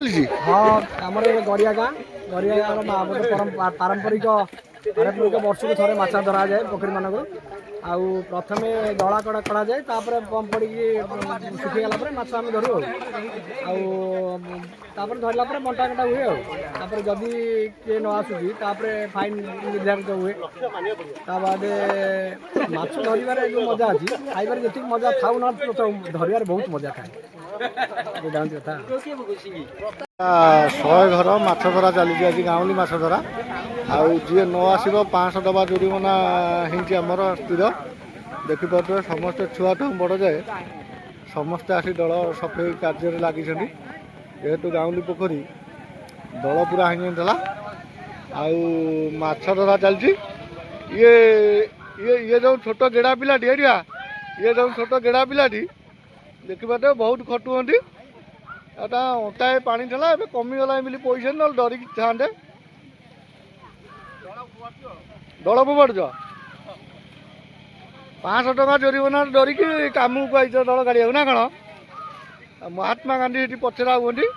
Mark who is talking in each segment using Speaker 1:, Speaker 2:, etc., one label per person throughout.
Speaker 1: हाँ आम गड़िया गाँ पारंपरिक वर्ष को थे माछ धरा जाए पोखरी मानक आउ प्रथम दला कड़ा कड़ा जाए पंप पड़ी सुखीगला माछ आम धरू धरला बंटा कटा हुए जदि किए न आसूसी फाइन निर्धारित हुए बाद माछ धरबार जो मजा अच्छी खाइबार जी मजा खाऊ ना धरबार बहुत मजा थाए कथा
Speaker 2: 100 घर माछ धरा चली आज गाँवली माछ धरा आउ जी न आसो 500 दबा जुरिमाना होमर स्थिर देखिपे समस्ते छुआ ठू बड़ जाए समस्ते आसी दल सफाई कार्य लगी जेहेतु गाँवली पोखरी दल पूरा होगा आछ धरा चलती ये ये ये जो छोट गेड़ा पिलाटी ये जो छोट गेड़ा पिलाटी देखिपे बहुत खटुंट अंताए पानी था ए कमीगला पैसा ना डरिक था दल फोपाड़ुच 500 टका जोरिमाना डरिक कम को आई दल गाड़िया ना कौन महात्मा गांधी ये पचरा हमें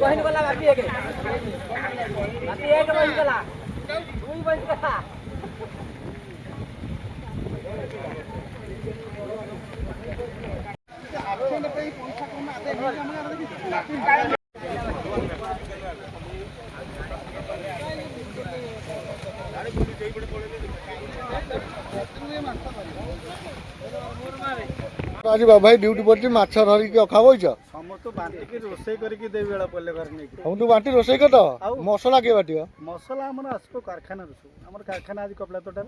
Speaker 1: बहन गला बाकी एक बहन गला दुई बहन गला
Speaker 2: आज बाबा ड्यूटी पड़ी माछ धरिक रखा बच
Speaker 3: समस्त बांटिकी रोषे करके दे बेला पड़े घर नहीं
Speaker 2: हम तू बांटी रोषे कर मसला किए बाटियो
Speaker 3: मसला आम आसो कारखाना आम कारखाना आज कपड़ा तोटार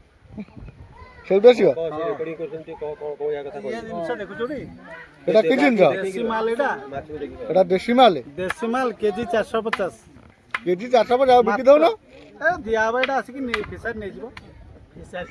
Speaker 2: सेउटा आसियो एटा कि जिंस
Speaker 3: देसी माल
Speaker 2: एटा देसी माल
Speaker 3: केजी 450
Speaker 2: केजी 450 बिकी दउन
Speaker 3: ए दियाबा एटा आसिक फिसार नै जिवो फिसार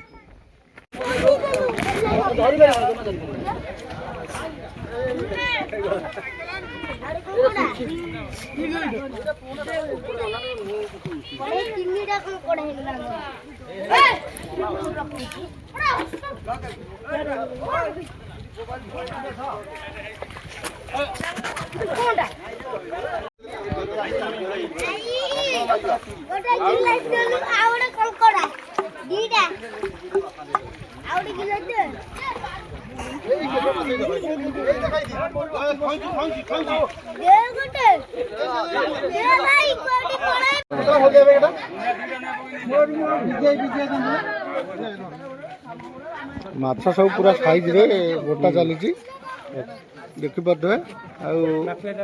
Speaker 2: माछ सब पूरा साइज रे गोटा चली देखिपे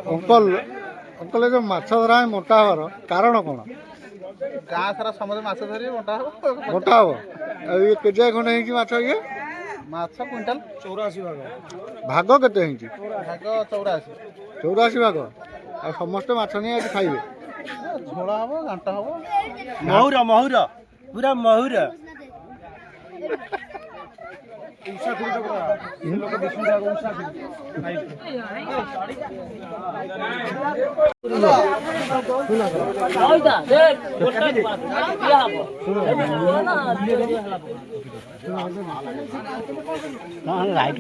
Speaker 2: अंकल अंकल जो माछ धरा मोटा हबार कारण कौन
Speaker 3: गाँ सारा समझ माछ धरी मोटा
Speaker 2: मोटा हम ये केजिया खंडे माछ ये
Speaker 3: माछ क्विंटाल 84
Speaker 2: भाग केते
Speaker 3: भाग 84
Speaker 2: 84 भाग आ समस्त माछ नहीं आज खाइबे
Speaker 3: झोला हम घंटा हम
Speaker 1: महुर महुर पूरा महुर लाइट